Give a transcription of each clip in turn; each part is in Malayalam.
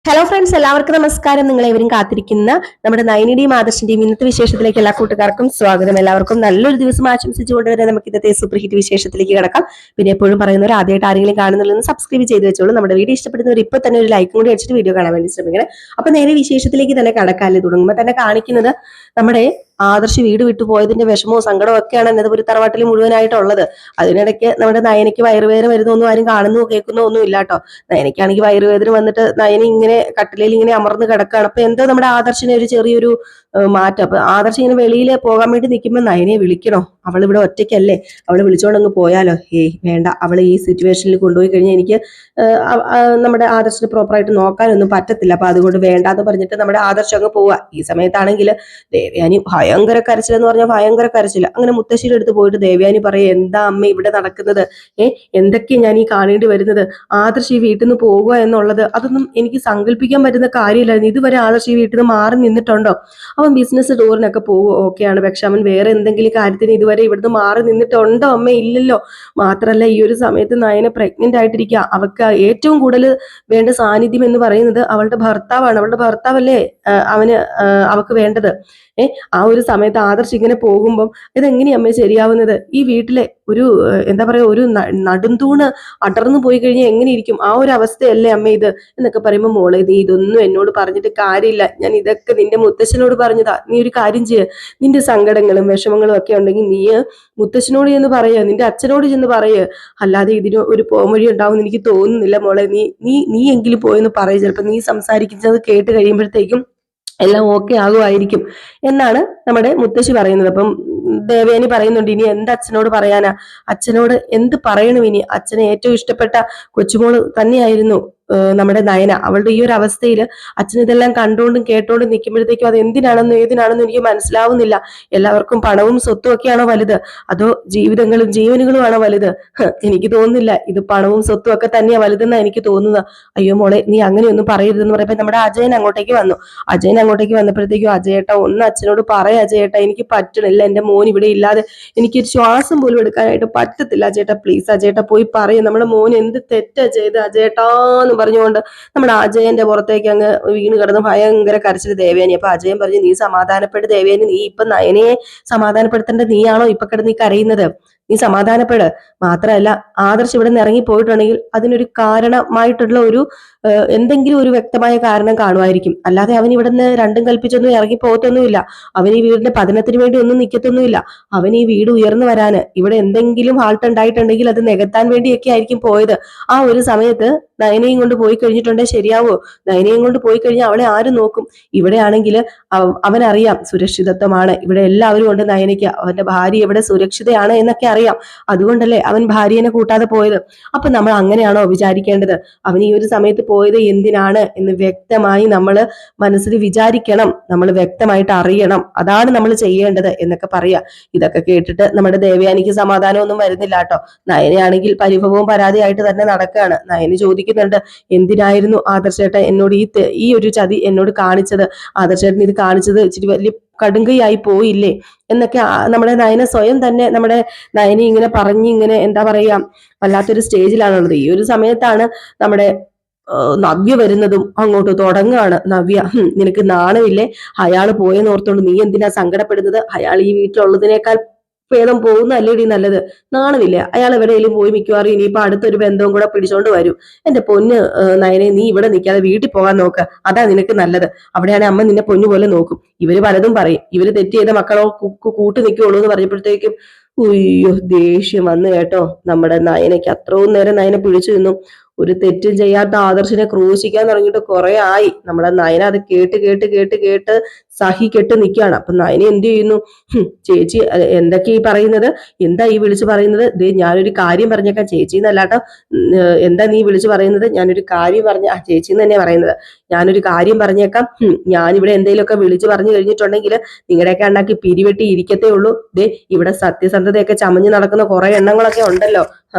ഹലോ ഫ്രണ്ട്സ്, എല്ലാവർക്കും നമസ്കാരം. നിങ്ങളെവരും കാത്തിരിക്കുന്ന നമ്മുടെ നയനിയുടെയും ആദർശിന്റെയും ഇന്നത്തെ വിശേഷത്തിലേക്ക് എല്ലാ കൂട്ടുകാർക്കും സ്വാഗതം. എല്ലാവർക്കും നല്ലൊരു ദിവസം ആശംസിച്ചുകൊണ്ട് തന്നെ നമുക്ക് ഇന്നത്തെ സൂപ്പർ ഹിറ്റ് വിശേഷത്തിലേക്ക് കിടക്കാം. പിന്നെ എപ്പോഴും പറയുന്നവർ ആദ്യമായിട്ട് ആരെങ്കിലും കാണുന്നുള്ളതെന്ന് സബ്സ്ക്രൈബ് ചെയ്ത് വെച്ചോളൂ. നമ്മുടെ വീഡിയോ ഇഷ്ടപ്പെടുന്നവർ ഇപ്പൊ തന്നെ ഒരു ലൈക്കും കൂടി അടിച്ചിട്ട് വീഡിയോ കാണാൻ വേണ്ടി ശ്രമിക്കണം. അപ്പൊ നേരെ വിശേഷത്തിലേക്ക് തന്നെ കടക്കാല്ലേ. തുടങ്ങുമ്പോൾ തന്നെ കാണിക്കുന്നത് നമ്മുടെ ആദർശ് വീട് വിട്ടു പോയതിന്റെ വിഷമവും സങ്കടവും ഒക്കെയാണ് അനന്തപുരി തറവാട്ടിൽ മുഴുവനായിട്ടുള്ളത്. അതിനിടയ്ക്ക് നമ്മുടെ നയനയ്ക്ക് വയറുവേദന വരുന്നൊന്നും ആരും കാണുന്നോ കേൾക്കുന്നോ ഒന്നും ഇല്ല കേട്ടോ. നയനയ്ക്കാണെങ്കിൽ വയറുവേദന വന്നിട്ട് നയന ഇങ്ങനെ കട്ടിലയിൽ ഇങ്ങനെ അമർന്ന് കിടക്കുകയാണ്. അപ്പൊ എന്തോ നമ്മുടെ ആദർശിന് ഒരു ചെറിയൊരു മാറ്റം. അപ്പൊ ആദർശ് ഇങ്ങനെ വെളിയിൽ പോകാൻ വേണ്ടി നിൽക്കുമ്പോൾ നയനയെ വിളിക്കണോ, അവൾ ഇവിടെ ഒറ്റയ്ക്കല്ലേ, അവള് വിളിച്ചോണ്ട് അങ്ങ് പോയാലോ? വേണ്ട, അവളെ ഈ സിറ്റുവേഷനിൽ കൊണ്ടുപോയി കഴിഞ്ഞാൽ എനിക്ക് നമ്മുടെ ആദർശിന് പ്രോപ്പറായിട്ട് നോക്കാനൊന്നും പറ്റത്തില്ല. അപ്പൊ അതുകൊണ്ട് വേണ്ടാന്ന് പറഞ്ഞിട്ട് നമ്മുടെ ആദർശം അങ്ങ് പോവുക. ഈ സമയത്താണെങ്കിൽ ദേവയാനി ഭയങ്കര കരച്ചിലെന്ന് പറഞ്ഞാൽ ഭയങ്കര കരച്ചില്ല. അങ്ങനെ മുത്തശ്ശിയുടെ അടുത്ത് പോയിട്ട് ദേവയാനി പറയും, എന്താ അമ്മ ഇവിടെ നടക്കുന്നത്? എന്തൊക്കെയാ ഞാൻ ഈ കാണേണ്ടി വരുന്നത്? ആദർശ് ഈ വീട്ടിൽ നിന്ന് പോകുക എന്നുള്ളത് അതൊന്നും എനിക്ക് സങ്കല്പിക്കാൻ പറ്റുന്ന കാര്യമില്ലായിരുന്നു. ഇതുവരെ ആദർശ് ഈ വീട്ടിൽ നിന്ന് മാറി നിന്നിട്ടുണ്ടോ? അവൻ ബിസിനസ് ടൂറിനൊക്കെ പോകും, ഓക്കെയാണ്. പക്ഷെ അവൻ വേറെ എന്തെങ്കിലും കാര്യത്തിന് ഇതുവരെ ഇവിടുന്ന് മാറി നിന്നിട്ടുണ്ടോ അമ്മ? ഇല്ലല്ലോ. മാത്രല്ല ഈ ഒരു സമയത്ത് നയന പ്രഗ്നന്റ് ആയിട്ടിരിക്കുക. അവൾക്ക് ഏറ്റവും കൂടുതൽ വേണ്ട സാന്നിധ്യം എന്ന് പറയുന്നത് അവളുടെ ഭർത്താവാണ്. അവളുടെ ഭർത്താവല്ലേ അവക്ക് വേണ്ടത്. ആ ഒരു സമയത്ത് ആദർശ് ഇങ്ങനെ പോകുമ്പം ഇതെങ്ങനെയമ്മ ശരിയാവുന്നത്? ഈ വീട്ടിലെ ഒരു എന്താ പറയാ, ഒരു നടുംതൂണ് അടർന്നു പോയി കഴിഞ്ഞാൽ എങ്ങനെ ഇരിക്കും? ആ ഒരു അവസ്ഥയല്ലേ അമ്മ ഇത് എന്നൊക്കെ പറയുമ്പോൾ, മോളെ നീ ഇതൊന്നും എന്നോട് പറഞ്ഞിട്ട് കാര്യമില്ല. ഞാൻ ഇതൊക്കെ നിന്റെ മുത്തശ്ശനോട് പറഞ്ഞതാ. നീ ഒരു കാര്യം ചെയ്യ, നിന്റെ സങ്കടങ്ങളും വിഷമങ്ങളും ഒക്കെ ഉണ്ടെങ്കിൽ നീ മുത്തശ്ശനോട് ചെന്ന് പറയുക, നിന്റെ അച്ഛനോട് ചെന്ന് പറയുക. അല്ലാതെ ഇതിന് ഒരു പോംവഴി ഉണ്ടാവും എനിക്ക് തോന്നുന്നില്ല മോളെ. നീ എങ്കിലും പോയെന്ന് പറയും. ചിലപ്പോൾ നീ സംസാരിക്കുന്നത് കേട്ട് കഴിയുമ്പോഴത്തേക്കും എല്ലാം ഓക്കെ ആകുമായിരിക്കും എന്നാണ് നമ്മുടെ മുത്തശ്ശി പറയുന്നത്. അപ്പം ദേവയാനി പറയുന്നുണ്ട്, ഇനി എന്ത് അച്ഛനോട് പറയാനാ? അച്ഛനോട് എന്ത് പറയണം ഇനി? അച്ഛനെ ഏറ്റവും ഇഷ്ടപ്പെട്ട കൊച്ചുമോള് തന്നെയായിരുന്നു നമ്മുടെ നയന. അവളുടെ ഈ ഒരു അവസ്ഥയിൽ അച്ഛൻ ഇതെല്ലാം കണ്ടുകൊണ്ടും കേട്ടോണ്ടും നിൽക്കുമ്പോഴത്തേക്കും അത് എന്തിനാണെന്നും ഏതിനാണെന്നും എനിക്ക് മനസ്സിലാവുന്നില്ല. എല്ലാവർക്കും പണവും സ്വത്തും ഒക്കെയാണോ വലുത്, അതോ ജീവിതങ്ങളും ജീവനുകളും ആണോ വലുത്? എനിക്ക് തോന്നുന്നില്ല. ഇത് പണവും സ്വത്തും ഒക്കെ തന്നെയാ വലുതെന്നാണ് എനിക്ക് തോന്നുന്നത്. അയ്യോ മോളെ, നീ അങ്ങനെയൊന്നും പറയരുതെന്ന് പറയുമ്പോൾ നമ്മുടെ അജയൻ അങ്ങോട്ടേക്ക് വന്നു. അജയൻ അങ്ങോട്ടേക്ക് വന്നപ്പോഴത്തേക്കും, അജയേട്ട ഒന്ന് അച്ഛനോട് പറയാ അജയേട്ട, എനിക്ക് പറ്റണില്ല. എന്റെ മോൻ ഇവിടെ ഇല്ലാതെ എനിക്കൊരു ശ്വാസം പോലും എടുക്കാനായിട്ട് പറ്റത്തില്ല അജയേട്ട. പ്ലീസ് അജയേട്ട പോയി പറയും, നമ്മുടെ മോൻ എന്ത് തെറ്റാ ചെയ്ത് അജയേട്ടാന്ന് പറഞ്ഞുകൊണ്ട് നമ്മുടെ അജയന്റെ പുറത്തേക്ക് അങ്ങ് വീണ് കിടന്ന് ഭയങ്കര കരച്ചിൽ ദേവയാനി. അപ്പൊ അജയൻ പറഞ്ഞു, നീ സമാധാനപ്പെട്ട് ദേവയാനി, നീ ഇപ്പൊ നയനയെ സമാധാനപ്പെടുത്തേണ്ട നീയാണോ ഇപ്പൊ കിടന്ന് ഈ കരയുന്നത്? നീ സമാധാനപ്പെട്. മാത്രമല്ല, ആദർശ് ഇവിടെ നിന്ന് ഇറങ്ങി പോയിട്ടുണ്ടെങ്കിൽ അതിനൊരു കാരണമായിട്ടുള്ള ഒരു എന്തെങ്കിലും ഒരു വ്യക്തമായ കാരണം കാണുമായിരിക്കും. അല്ലാതെ അവൻ ഇവിടുന്ന് രണ്ടും കൽപ്പിച്ചൊന്നും ഇറങ്ങി പോകത്തൊന്നുമില്ല. അവൻ ഈ വീടിന്റെ പതനത്തിന് വേണ്ടി ഒന്നും നിൽക്കത്തൊന്നുമില്ല. അവൻ ഈ വീട് ഉയർന്നു വരാന്, ഇവിടെ എന്തെങ്കിലും ഹാൾട്ട് ഉണ്ടായിട്ടുണ്ടെങ്കിൽ അത് നികത്താൻ വേണ്ടിയൊക്കെ ആയിരിക്കും പോയത്. ആ ഒരു സമയത്ത് നയനയും കൊണ്ട് പോയി കഴിഞ്ഞിട്ടുണ്ടെങ്കിൽ ശരിയാവോ? നയനയും കൊണ്ട് പോയി കഴിഞ്ഞാൽ അവളെ ആരും നോക്കും? ഇവിടെയാണെങ്കിൽ അവനറിയാം സുരക്ഷിതത്വമാണ്, ഇവിടെ എല്ലാവരും ഉണ്ട് നയനയ്ക്ക്. അവന്റെ ഭാര്യ ഇവിടെ സുരക്ഷിതയാണ് എന്നൊക്കെ അറിയാം. അതുകൊണ്ടല്ലേ അവൻ ഭാര്യനെ കൂട്ടാതെ പോയത്. അപ്പൊ നമ്മൾ അങ്ങനെയാണോ വിചാരിക്കേണ്ടത്? അവൻ ഈ ഒരു സമയത്ത് പോയത് എന്തിനാണ് എന്ന് വ്യക്തമായി നമ്മൾ മനസ്സിൽ വിചാരിക്കണം. നമ്മൾ വ്യക്തമായിട്ട് അറിയണം. അതാണ് നമ്മൾ ചെയ്യേണ്ടത് എന്നൊക്കെ പറയാ. ഇതൊക്കെ കേട്ടിട്ട് നമ്മുടെ ദേവയാനിക്ക് സമാധാനമൊന്നും വരുന്നില്ല കേട്ടോ. നയനയാണെങ്കിൽ പരിഭവവും പരാതിയായിട്ട് തന്നെ നടക്കുകയാണ്. നയന് ചോദിക്കുന്നുണ്ട്, എന്തിനായിരുന്നു ആദർശേട്ടൻ എന്നോട് ഈ ഒരു ചതി എന്നോട് കാണിച്ചത്? ആദർശേട്ടൻ ഇത് കാണിച്ചത് ഇച്ചിരി വലിയ കടുങ്കയായി പോയില്ലേ എന്നൊക്കെ നമ്മുടെ നയന സ്വയം തന്നെ നമ്മുടെ നയനെ ഇങ്ങനെ പറഞ്ഞ് ഇങ്ങനെ എന്താ പറയാ, വല്ലാത്തൊരു സ്റ്റേജിലാണുള്ളത്. ഈ ഒരു സമയത്താണ് നമ്മുടെ നവ്യ വരുന്നതും അങ്ങോട്ട് തുടങ്ങുകയാണ്. നവ്യ, നിനക്ക് നാണമില്ലേ? അയാൾ പോയെന്ന് ഓർത്തോണ്ട് നീ എന്തിനാ സങ്കടപ്പെടുന്നത്? അയാൾ ഈ വീട്ടിലുള്ളതിനേക്കാൾ ഭേദം പോകുന്നല്ലേടി നല്ലത്. നാണമില്ലേ? അയാൾ എവിടെയെങ്കിലും പോയി മിക്കവാറും ഇനിയിപ്പോ അടുത്തൊരു ബന്ധവും കൂടെ പിടിച്ചോണ്ട് വരും. എന്റെ പൊന്ന് നയനെ, നീ ഇവിടെ നിൽക്കാതെ വീട്ടിൽ പോകാൻ നോക്ക്. അതാ നിനക്ക് നല്ലത്. അവിടെയാണെങ്കിൽ അമ്മ നിന്നെ പൊന്നു പോലെ നോക്കും. ഇവര് പലതും പറയും, ഇവര് തെറ്റ് ചെയ്ത മക്കളോ കൂട്ടു നിൽക്കുള്ളൂ എന്ന് പറഞ്ഞപ്പോഴത്തേക്കും ഉയ്യോ ദേഷ്യം വന്നു കേട്ടോ. നമ്മുടെ നയനയ്ക്ക് അത്രയും നേരം നയനെ പിടിച്ചു നിന്നു. ഒരു തെറ്റും ചെയ്യാത്ത ആദർശിനെ ക്രൂശിക്കാൻ തുടങ്ങിയിട്ട് കുറെ ആയി. നമ്മുടെ നയന അത് കേട്ട് കേട്ട് കേട്ട് കേട്ട് സഹികെട്ട് നിൽക്കുകയാണ്. അപ്പൊ നയന എന്ത് ചെയ്യുന്നു? ചേച്ചി എന്തൊക്കെ ഈ പറയുന്നത്? എന്താ ഈ വിളിച്ചു പറയുന്നത്? ദേ ഞാനൊരു കാര്യം പറഞ്ഞേക്കാം. ചേച്ചി എന്നല്ലാട്ടോ, എന്താ നീ വിളിച്ചു പറയുന്നത്? ഞാനൊരു കാര്യം പറഞ്ഞ ചേച്ചി എന്ന് തന്നെ പറയുന്നത്. ഞാനൊരു കാര്യം പറഞ്ഞേക്കാം. ഞാനിവിടെ എന്തെങ്കിലുമൊക്കെ വിളിച്ചു പറഞ്ഞു കഴിഞ്ഞിട്ടുണ്ടെങ്കിൽ നിങ്ങളുടെയൊക്കെ ഉണ്ടാക്കി പിരിവെട്ടി ഇരിക്കത്തേ ഉള്ളൂ. ദേ ഇവിടെ സത്യസന്ധതയൊക്കെ ചമഞ്ഞു നടക്കുന്ന കുറെ എണ്ണങ്ങളൊക്കെ ഉണ്ടല്ലോ.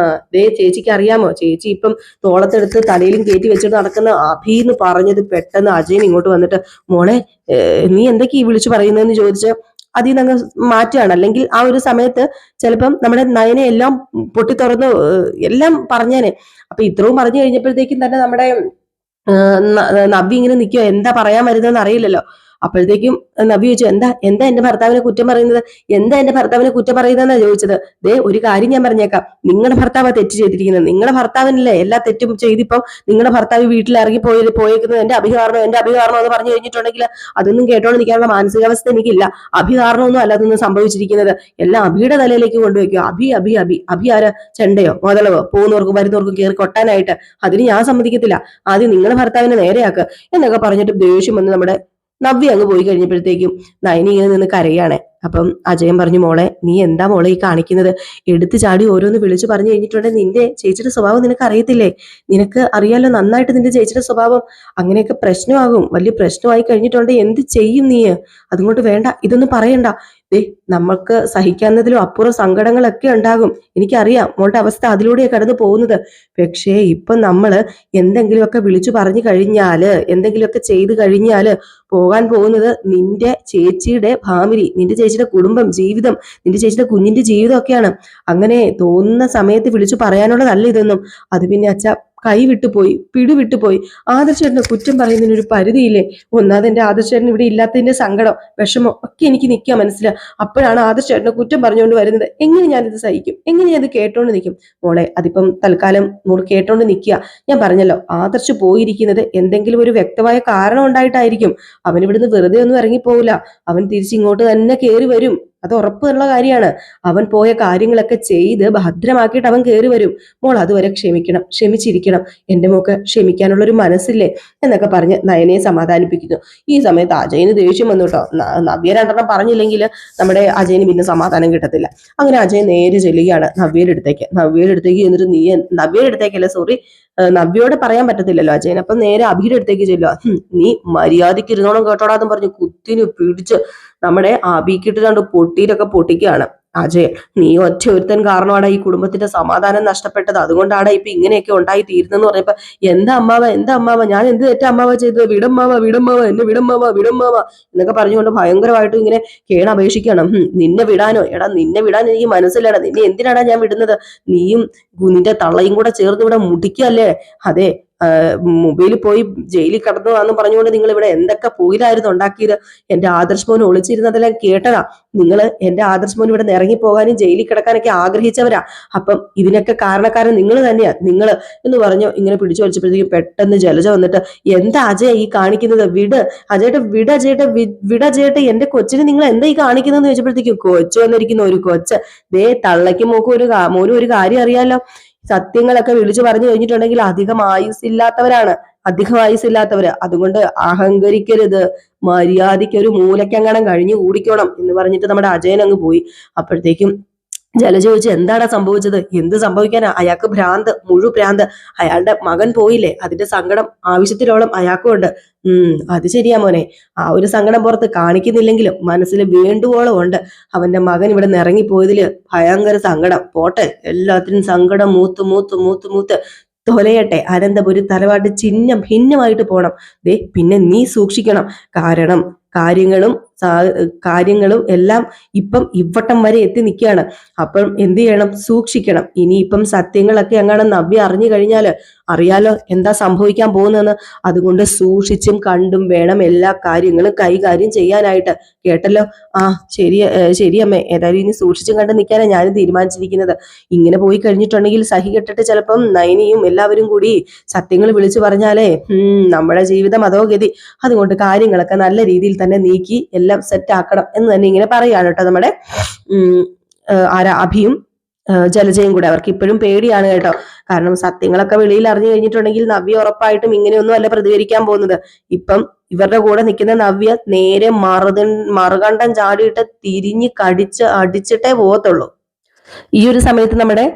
ദേ ചേച്ചിക്ക് അറിയാമോ? ചേച്ചി ഇപ്പം തോളത്തെടുത്ത് തലയിലും കയറ്റി വെച്ചിട്ട് നടക്കുന്ന അഭി എന്ന് പറഞ്ഞത് പെട്ടെന്ന് അജയൻ ഇങ്ങോട്ട് വന്നിട്ട്, മോളെ നീ എന്തൊക്കെ ഈ വിളിച്ചു പറയുന്നതെന്ന് ചോദിച്ച് അതിൽ നിന്ന് മാറ്റുകയാണ്. അല്ലെങ്കിൽ ആ ഒരു സമയത്ത് ചിലപ്പം നമ്മുടെ നയനെ എല്ലാം പൊട്ടിത്തുറന്ന് എല്ലാം പറഞ്ഞേനെ. അപ്പൊ ഇത്രയും പറഞ്ഞു കഴിഞ്ഞപ്പോഴത്തേക്കും തന്നെ നമ്മുടെ നബി ഇങ്ങനെ നിൽക്കുവോ, എന്താ പറയാൻ വരുന്നതെന്ന് അറിയില്ലല്ലോ. അപ്പോഴത്തേക്കും നബി ചോദിച്ചു, എന്താ എന്താ എന്റെ ഭർത്താവിനെ കുറ്റം പറയുന്നത്, എന്താ എന്റെ ഭർത്താവിനെ കുറ്റം പറയുന്നതെന്നാ ചോദിച്ചത്. ദേ ഒരു കാര്യം ഞാൻ പറഞ്ഞേക്കാം, നിങ്ങളുടെ ഭർത്താവ് തെറ്റ് ചെയ്തിരിക്കുന്നത്, നിങ്ങളുടെ ഭർത്താവിനല്ലേ എല്ലാ തെറ്റും ചെയ്തിപ്പം നിങ്ങളുടെ ഭർത്താവ് വീട്ടിൽ ഇറങ്ങി പോയേക്കുന്നത് എന്റെ അഭികാരണം എന്ന് പറഞ്ഞു കഴിഞ്ഞിട്ടുണ്ടെങ്കിൽ അതൊന്നും കേട്ടോണ്ട് നിൽക്കാനുള്ള മാനസികാവസ്ഥ എനിക്കില്ല. അഭികാരണമൊന്നും അല്ല അതൊന്നും സംഭവിച്ചിരിക്കുന്നത്, എല്ലാം അഭിയുടെ തലയിലേക്ക് കൊണ്ടുവയ്ക്കും. അഭി ആരാ, ചെണ്ടയോ മുതലവോ, പോകുന്നവർക്കും വരുന്നവർക്കും കയറി കൊട്ടാനായിട്ട്, അതിന് ഞാൻ സമ്മതിക്കത്തില്ല. ആദ്യം നിങ്ങളുടെ ഭർത്താവിനെ നേരെയാക്കുക എന്നൊക്കെ പറഞ്ഞിട്ട് ദേഷ്യം വന്ന് നമ്മുടെ നവ്യ അങ്ങ് പോയി കഴിഞ്ഞപ്പോഴത്തേക്കും നയനി ഇങ്ങനെ നിന്ന് കരയാണ്. അപ്പം അജയൻ പറഞ്ഞു, മോളെ നീ എന്താ മോളെ ഈ കാണിക്കുന്നത്, എടുത്തു ചാടി ഓരോന്ന് വിളിച്ചു പറഞ്ഞു കഴിഞ്ഞിട്ടുണ്ടെങ്കിൽ നിന്റെ ചേച്ചിയുടെ സ്വഭാവം നിനക്ക് അറിയത്തില്ലേ, നിനക്ക് അറിയാലോ നന്നായിട്ട് നിന്റെ ചേച്ചിയുടെ സ്വഭാവം, അങ്ങനെയൊക്കെ പ്രശ്നമാകും, വലിയ പ്രശ്നമായി കഴിഞ്ഞിട്ടുണ്ടെങ്കിൽ എന്ത് ചെയ്യും നീ, അതുകൊണ്ട് വേണ്ട ഇതൊന്നും പറയണ്ട. നമ്മൾക്ക് സഹിക്കാവുന്നതിലും അപ്പുറം സങ്കടങ്ങളൊക്കെ ഉണ്ടാകും, എനിക്കറിയാം മോളുടെ അവസ്ഥ അതിലൂടെയാണ് കടന്നു പോകുന്നത്. പക്ഷേ ഇപ്പൊ നമ്മള് എന്തെങ്കിലുമൊക്കെ വിളിച്ചു പറഞ്ഞു കഴിഞ്ഞാല്, എന്തെങ്കിലുമൊക്കെ ചെയ്തു കഴിഞ്ഞാല് പോകാൻ പോകുന്നത് നിന്റെ ചേച്ചിയുടെ ഫാമിലി, നിന്റെ ചേച്ചിയുടെ കുടുംബം, ജീവിതം, നിന്റെ ചേച്ചിയുടെ കുഞ്ഞിന്റെ ജീവിതം ഒക്കെയാണ്. അങ്ങനെ തോന്നുന്ന സമയത്ത് വിളിച്ചു പറയാനുള്ളതല്ല ഇതൊന്നും. അത് പിന്നെ അച്ഛ കൈ വിട്ടുപോയി, പിടിവിട്ടുപോയി. ആദർശേട്ടന് കുറ്റം പറയുന്നതിനൊരു പരിധിയില്ലേ. ഒന്നാമത് എന്റെ ആദർശേട്ടൻ ഇവിടെ ഇല്ലാത്തതിന്റെ സങ്കടം, വിഷമം ഒക്കെ എനിക്ക് നിൽക്കാൻ മനസ്സിലാ. അപ്പോഴാണ് ആദർശേട്ടനെ കുറ്റം പറഞ്ഞുകൊണ്ട് വരുന്നത്. എങ്ങനെ ഞാനിത് സഹിക്കും, എങ്ങനെ ഞാനിത് കേട്ടോണ്ട് നിൽക്കും. മോളെ അതിപ്പം തൽക്കാലം മോള് കേട്ടോണ്ട് നിൽക്കുക. ഞാൻ പറഞ്ഞല്ലോ, ആദർശ് പോയിരിക്കുന്നത് എന്തെങ്കിലും ഒരു വ്യക്തമായ കാരണം ഉണ്ടായിട്ടായിരിക്കും. അവൻ ഇവിടുന്ന് വെറുതെ ഒന്നും ഇറങ്ങിപ്പോവില്ല, അവൻ തിരിച്ചിങ്ങോട്ട് തന്നെ കയറി വരും, അത് ഉറപ്പുള്ള കാര്യമാണ്. അവൻ പോയ കാര്യങ്ങളൊക്കെ ചെയ്ത് ഭദ്രമാക്കിയിട്ട് അവൻ കയറി വരും. മോൾ അതുവരെ ക്ഷമിക്കണം, ക്ഷമിച്ചിരിക്കണം, എന്റെ മോക്ക് ക്ഷമിക്കാനുള്ള ഒരു മനസ്സില്ലേ എന്നൊക്കെ പറഞ്ഞ് നയനയെ സമാധാനിപ്പിക്കുന്നു. ഈ സമയത്ത് അജയന് ദേഷ്യം വന്നു കേട്ടോ. നവ്യ രണ്ടെണ്ണം പറഞ്ഞില്ലെങ്കിൽ നമ്മുടെ അജയന് പിന്നെ സമാധാനം കിട്ടത്തില്ല. അങ്ങനെ അജയൻ നേരെ ചെല്ലുകയാണ് നവ്യയുടെ അടുത്തേക്ക്. എന്നിട്ട് നവ്യയുടെ അടുത്തേക്കല്ല, സോറി, നവ്യയോട് പറയാൻ പറ്റത്തില്ലല്ലോ അജയൻ. അപ്പൊ നേരെ അഭിയുടെ അടുത്തേക്ക് ചെല്ലുക. നീ മര്യാദയ്ക്ക് ഇരുന്നോണം കേട്ടോടാന്ന് പറഞ്ഞ് കുത്തിനു പിടിച്ച് നമ്മുടെ അഭിക്കിട്ട് രണ്ട് പൊട്ടിയിലൊക്കെ പൊട്ടിക്കുകയാണ് അജയൻ. നീ ഒറ്റ ഒരുത്തൻ കാരണമാണ് ഈ കുടുംബത്തിന്റെ സമാധാനം നഷ്ടപ്പെട്ടത്, അതുകൊണ്ടാണ് ഇപ്പൊ ഇങ്ങനെയൊക്കെ ഉണ്ടായി തീരുന്നെന്ന് പറഞ്ഞപ്പോ, എന്താ അമ്മാവ ഞാൻ എന്ത് തെറ്റാ അമ്മാവ ചെയ്തത്, വിടമ്മാവ എന്നെ വിടമ്മാവ എന്നൊക്കെ പറഞ്ഞുകൊണ്ട് ഭയങ്കരമായിട്ട് ഇങ്ങനെ കേണപേക്ഷിക്കണം. നിന്നെ വിടാനോ, നിന്നെ വിടാൻ എനിക്ക് മനസ്സിലാടാ, നിന്നെ എന്തിനാടാ ഞാൻ വിടുന്നത്, നീയും നിന്റെ തള്ളയും കൂടെ ചേർന്ന് ഇവിടെ മുടിക്കല്ലേ. അതെ, മൊബൈലിൽ പോയി ജയിലിൽ കടന്നു എന്ന് പറഞ്ഞുകൊണ്ട് നിങ്ങൾ ഇവിടെ എന്തൊക്കെ പോയിലായിരുന്നു ഉണ്ടാക്കിയത്. എന്റെ ആദർശ് മോൻ ഒളിച്ചിരുന്നതെല്ലാം കേട്ടതാ. നിങ്ങൾ എന്റെ ആദർശ് മോൻ ഇവിടെ ഇറങ്ങി പോകാനും ജയിലിൽ കിടക്കാനൊക്കെ ആഗ്രഹിച്ചവരാ. അപ്പം ഇതിനൊക്കെ കാരണക്കാരൻ നിങ്ങൾ തന്നെയാ, നിങ്ങൾ എന്ന് പറഞ്ഞു ഇങ്ങനെ പിടിച്ചു വലിച്ചപ്പോഴത്തേക്കും പെട്ടെന്ന് ജലജ വന്നിട്ട്, എന്താ അജയ ഈ കാണിക്കുന്നത്, വിട എന്റെ കൊച്ചിനെ നിങ്ങൾ എന്താ ഈ കാണിക്കുന്നതെന്ന് ചോദിച്ചപ്പോഴത്തേക്കും കൊച്ചു വന്നിരിക്കുന്ന ഒരു കൊച്ച്, ദേ തള്ളയ്ക്ക് മോനും ഒരു കാര്യം അറിയാലോ, സത്യങ്ങളൊക്കെ വിളിച്ചു പറഞ്ഞു കഴിഞ്ഞിട്ടുണ്ടെങ്കിൽ അധികം ആയുസില്ലാത്തവര്, അതുകൊണ്ട് അഹങ്കരിക്കരുത്, മര്യാദയ്ക്ക് ഒരു മൂലക്കങ്ങണം കഴിഞ്ഞു കൂടിക്കോണം എന്ന് പറഞ്ഞിട്ട് നമ്മുടെ അജയൻ അങ്ങ് പോയി. അപ്പോഴത്തേക്കും ജലജ ചോദിച്ചു, എന്താടാ സംഭവിച്ചത്, എന്ത് സംഭവിക്കാനാ, അയാൾക്ക് ഭ്രാന്ത്, അയാളുടെ മകൻ പോയില്ലേ, അതിന്റെ സങ്കടം ആവശ്യത്തിലോളം അയാൾക്കും ഉണ്ട്. അത് ശരിയാ മോനെ, ആ ഒരു സങ്കടം പുറത്ത് കാണിക്കുന്നില്ലെങ്കിലും മനസ്സിൽ വേണ്ടുവോളം ഉണ്ട്. അവന്റെ മകൻ ഇവിടെ നിന്ന് ഇറങ്ങിപ്പോയതില് ഭയങ്കര സങ്കടം. പോട്ടെ, എല്ലാത്തിനും സങ്കടം മൂത്ത് തൊലയട്ടെ. അനന്തപുരി തലവാട്ട് ചിഹ്നം ഭിന്നമായിട്ട് പോണം. പിന്നെ നീ സൂക്ഷിക്കണം, കാരണം കാര്യങ്ങളും എല്ലാം ഇപ്പം ഇവട്ടം വരെ എത്തി നിൽക്കുകയാണ്. അപ്പം എന്ത് ചെയ്യണം, സൂക്ഷിക്കണം. ഇനിയിപ്പം സത്യങ്ങളൊക്കെ അങ്ങനെ നവ്യ അറിഞ്ഞു കഴിഞ്ഞാല് അറിയാലോ എന്താ സംഭവിക്കാൻ പോകുന്നതെന്ന്. അതുകൊണ്ട് സൂക്ഷിച്ചും കണ്ടും വേണം എല്ലാ കാര്യങ്ങളും കൈകാര്യം ചെയ്യാനായിട്ട്. കേട്ടല്ലോ? ശരി അമ്മേ, ഏതായാലും ഇനി സൂക്ഷിച്ചും കണ്ടും നിൽക്കാനാണ് ഞാനും തീരുമാനിച്ചിരിക്കുന്നത്. ഇങ്ങനെ പോയി കഴിഞ്ഞിട്ടുണ്ടെങ്കിൽ സഹി കെട്ടിട്ട് ചിലപ്പം നയനിയും എല്ലാവരും കൂടി സത്യങ്ങൾ വിളിച്ചു പറഞ്ഞാലേ നമ്മുടെ ജീവിതം അതോ ഗതി. അതുകൊണ്ട് കാര്യങ്ങളൊക്കെ നല്ല രീതിയിൽ തന്നെ നീക്കി എല്ലാം സെറ്റ് ആക്കണം എന്ന് തന്നെ ഇങ്ങനെ പറയാണ് കേട്ടോ നമ്മുടെ അഭിയും ജലജയും കൂടെ. അവർക്ക് ഇപ്പോഴും പേടിയാണ് കേട്ടോ, കാരണം സത്യങ്ങളൊക്കെ വെളിയിൽ അറിഞ്ഞു കഴിഞ്ഞിട്ടുണ്ടെങ്കിൽ നവ്യ ഉറപ്പായിട്ടും ഇങ്ങനെയൊന്നും അല്ല പ്രതികരിക്കാൻ പോകുന്നത്. ഇപ്പം ഇവരുടെ കൂടെ നിൽക്കുന്ന നവ്യ നേരെ മറുകണ്ഠം ചാടിയിട്ട് തിരിഞ്ഞ് അടിച്ചിട്ടേ പോകത്തുള്ളൂ. ഈ ഒരു സമയത്ത് നമ്മുടെ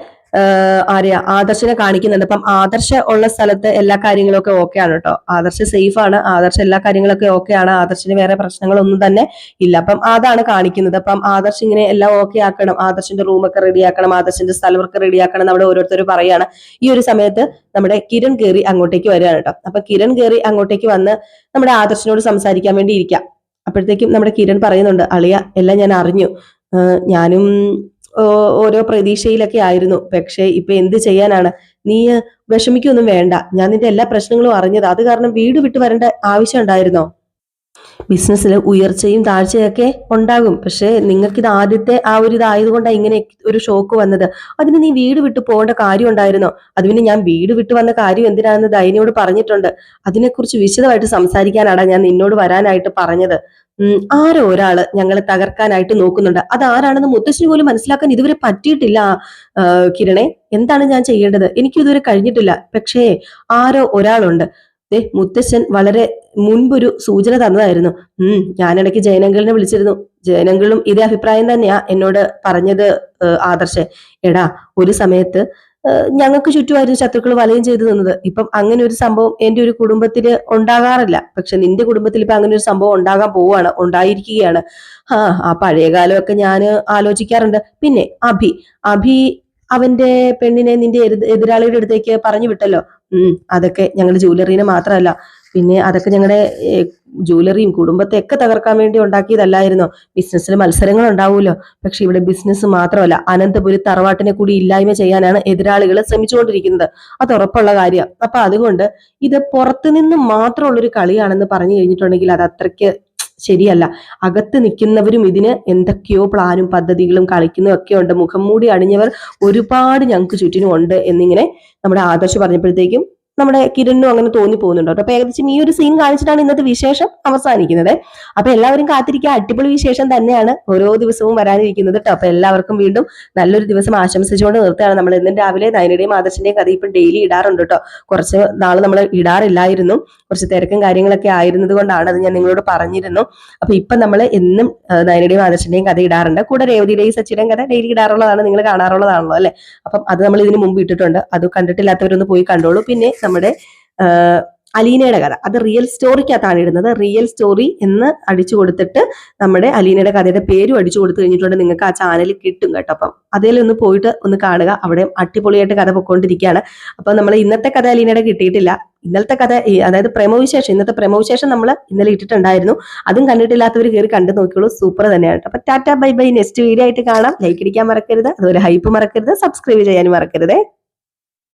ആദർശിനെ കാണിക്കുന്നുണ്ട്. അപ്പം ആദർശ ഉള്ള സ്ഥലത്ത് എല്ലാ കാര്യങ്ങളും ഒക്കെ ഓക്കെ ആണ് കേട്ടോ. ആദർശ സേഫ് ആണ്, ആദർശ എല്ലാ കാര്യങ്ങളൊക്കെ ഓക്കെ ആണ്, ആദർശിന് വേറെ പ്രശ്നങ്ങളൊന്നും തന്നെ ഇല്ല. അപ്പം അതാണ് കാണിക്കുന്നത്. അപ്പം ആദർശ് ഇങ്ങനെ എല്ലാം ഓക്കെ ആക്കണം, ആദർശിന്റെ റൂമൊക്കെ റെഡിയാക്കണം, ആദർശിന്റെ സ്ഥലമൊക്കെ റെഡിയാക്കണം നമ്മുടെ ഓരോരുത്തർ പറയാണ്. ഈ ഒരു സമയത്ത് നമ്മുടെ കിരൺ കയറി അങ്ങോട്ടേക്ക് വരികയാണ് കേട്ടോ. അപ്പൊ കിരൺ കയറി അങ്ങോട്ടേക്ക് വന്ന് നമ്മുടെ ആദർശിനോട് സംസാരിക്കാൻ വേണ്ടി ഇരിക്കാം. അപ്പോഴത്തേക്കും നമ്മുടെ കിരൺ പറയുന്നുണ്ട്, അളിയ എല്ലാം ഞാൻ അറിഞ്ഞു, ഞാനും ഓരോ പ്രതീക്ഷയിലൊക്കെ ആയിരുന്നു, പക്ഷെ ഇപ്പൊ എന്ത് ചെയ്യാനാണ്, നീ വിഷമിക്കൊന്നും വേണ്ട, ഞാൻ നിന്റെ എല്ലാ പ്രശ്നങ്ങളും അറിഞ്ഞത്, അത് കാരണം വീട് വിട്ട് വരേണ്ട ആവശ്യം ഉണ്ടായിരുന്നോ? ബിസിനസ്സിൽ ഉയർച്ചയും താഴ്ചയൊക്കെ ഉണ്ടാകും, പക്ഷെ നിങ്ങൾക്ക് ഇത് ആദ്യത്തെ ആ ഒരു ഇതായതുകൊണ്ടാണ് ഇങ്ങനെ ഒരു ഷോക്ക് വന്നത്. അതിന് നീ വീട് വിട്ടു പോകേണ്ട കാര്യം ഉണ്ടായിരുന്നോ? അത് പിന്നെ ഞാൻ വീട് വിട്ടു വന്ന കാര്യം എന്തിനാണെന്ന് ദൈനയോട് പറഞ്ഞിട്ടുണ്ട്. അതിനെക്കുറിച്ച് വിശദമായിട്ട് സംസാരിക്കാനാണ് ഞാൻ നിന്നോട് വരാനായിട്ട് പറഞ്ഞത്. ആരോ ഒരാള് ഞങ്ങളെ തകർക്കാനായിട്ട് നോക്കുന്നുണ്ട്. അത് ആരാണെന്ന് മുത്തശ്ശിന് പോലും മനസ്സിലാക്കാൻ ഇതുവരെ പറ്റിയിട്ടില്ല. കിരണേ, എന്താണ് ഞാൻ ചെയ്യേണ്ടത്? എനിക്ക് ഇതുവരെ കഴിഞ്ഞിട്ടില്ല. പക്ഷേ ആരോ ഒരാളുണ്ട്. മുത്തശ്ശൻ വളരെ മുൻപൊരു സൂചന തന്നതായിരുന്നു. ഞാനിടയ്ക്ക് ജയനങ്കിളിനെ വിളിച്ചിരുന്നു. ജയനങ്കിളും ഇതേ അഭിപ്രായം തന്നെയാ എന്നോട് പറഞ്ഞത്. ആദർശ്, എടാ, ഒരു സമയത്ത് ഞങ്ങൾക്ക് ചുറ്റുമായിരുന്നു ശത്രുക്കൾ വലയം ചെയ്തു നിന്നത്. ഇപ്പം അങ്ങനെ ഒരു സംഭവം എന്റെ ഒരു കുടുംബത്തിന് ഉണ്ടാകാറില്ല. പക്ഷെ നിന്റെ കുടുംബത്തിൽ ഇപ്പൊ അങ്ങനെ ഒരു സംഭവം ഉണ്ടാകാൻ പോവാണ്, ഉണ്ടായിരിക്കുകയാണ്. ആ പഴയ കാലമൊക്കെ ഞാൻ ആലോചിക്കാറുണ്ട്. പിന്നെ അഭി അവന്റെ പെണ്ണിനെ നിന്റെ എതിരാളിയുടെ അടുത്തേക്ക് പറഞ്ഞു വിട്ടല്ലോ. അതൊക്കെ ഞങ്ങളുടെ ജ്വല്ലറീനെ മാത്രമല്ല, പിന്നെ അതൊക്കെ ഞങ്ങളുടെ ജ്വല്ലറിയും കുടുംബത്തെ ഒക്കെ തകർക്കാൻ വേണ്ടി ഉണ്ടാക്കിയതല്ലായിരുന്നോ? ബിസിനസ്സിൽ മത്സരങ്ങൾ ഉണ്ടാവുമല്ലോ. പക്ഷെ ഇവിടെ ബിസിനസ് മാത്രമല്ല, അനന്തപുരി തറവാട്ടിനെ കൂടി ഇല്ലായ്മ ചെയ്യാനാണ് എതിരാളികൾ ശ്രമിച്ചുകൊണ്ടിരിക്കുന്നത്. അത് ഉറപ്പുള്ള കാര്യം. അപ്പൊ അതുകൊണ്ട് ഇത് പുറത്തുനിന്ന് മാത്രമുള്ളൊരു കളിയാണെന്ന് പറഞ്ഞു കഴിഞ്ഞിട്ടുണ്ടെങ്കിൽ അത് അത്രയ്ക്ക് ശരിയല്ല. അകത്ത് നിൽക്കുന്നവരും ഇതിന് എന്തൊക്കെയോ പ്ലാനും പദ്ധതികളും കളിക്കുന്നതും ഒക്കെ ഉണ്ട്. മുഖം മൂടി അണിഞ്ഞവർ ഒരുപാട് ഞങ്ങൾക്ക് ചുറ്റിനും ഉണ്ട് എന്നിങ്ങനെ നമ്മുടെ ആദർശ് പറഞ്ഞപ്പോഴത്തേക്കും നമ്മുടെ കിരണിനും അങ്ങനെ തോന്നി പോകുന്നുണ്ടോ. അപ്പൊ ഏകദേശം ഈ ഒരു സീൻ കാണിച്ചിട്ടാണ് ഇന്നത്തെ വിശേഷം അവസാനിക്കുന്നത്. അപ്പൊ എല്ലാവരും കാത്തിരിക്കുക, അടിപൊളി വിശേഷം തന്നെയാണ് ഓരോ ദിവസവും വരാനിരിക്കുന്നത് കേട്ടോ. അപ്പൊ എല്ലാവർക്കും വീണ്ടും നല്ലൊരു ദിവസം ആശംസിച്ചുകൊണ്ട് നിർത്തുകയാണ്. നമ്മൾ ഇന്നും രാവിലെ നയനയുടെയും ആദർശിന്റെയും കഥ ഇപ്പം ഡെയിലി ഇടാറുണ്ട് കേട്ടോ. കുറച്ച് നാൾ നമ്മൾ ഇടാറില്ലായിരുന്നു, കുറച്ച് തിരക്കും കാര്യങ്ങളൊക്കെ ആയിരുന്നത് കൊണ്ടാണ്. അത് ഞാൻ നിങ്ങളോട് പറഞ്ഞിരുന്നു. അപ്പൊ ഇപ്പൊ നമ്മൾ എന്നും നയനയുടെയും ആദർശിന്റെയും കഥ ഇടാറുണ്ട്. കൂടെ രേവതിയുടെയും സച്ചിയുടെയും കഥ ഡെയിലി ഇടാറുള്ളതാണ്, നിങ്ങൾ കാണാറുള്ളതാണല്ലോ അല്ലെ. അപ്പം അത് നമ്മൾ ഇതിന് മുമ്പ് ഇട്ടിട്ടുണ്ട്. അത് കണ്ടിട്ടില്ലാത്തവരൊന്ന് പോയി കണ്ടോളൂ. പിന്നെ നമ്മുടെ അലീനയുടെ കഥ, അത് റിയൽ സ്റ്റോറിക്കകത്താണ് ഇടുന്നത്. റിയൽ സ്റ്റോറി എന്ന് അടിച്ചു കൊടുത്തിട്ട് നമ്മുടെ അലീനയുടെ കഥയുടെ പേരും അടിച്ചു കൊടുത്തു കഴിഞ്ഞിട്ടുണ്ട് നിങ്ങൾക്ക് ആ ചാനലിൽ കിട്ടും കേട്ടോ. അപ്പം അതിലൊന്ന് പോയിട്ട് ഒന്ന് കാണുക. അവിടെ അടിപൊളിയായിട്ട് കഥ പൊക്കോണ്ടിരിക്കുകയാണ്. അപ്പൊ നമ്മൾ ഇന്നത്തെ കഥ അലീനയുടെ കിട്ടിയിട്ടില്ല. ഇന്നലത്തെ കഥ, അതായത് പ്രേമവിശേഷം, ഇന്നത്തെ പ്രേമവിശേഷം നമ്മൾ ഇന്നലെ ഇട്ടിട്ടുണ്ടായിരുന്നു. അതും കണ്ടിട്ടില്ലാത്തവർ കയറി കണ്ടു നോക്കിയോളൂ. സൂപ്പർ തന്നെയാണ്. അപ്പൊ Tata bye bye. Next video ആയിട്ട് കാണാം. ലൈക്ക് അടിക്കാൻ മറക്കരുത്, അതുപോലെ ഹൈപ്പ് മറക്കരുത്, സബ്സ്ക്രൈബ് ചെയ്യാനും മറക്കരുത്.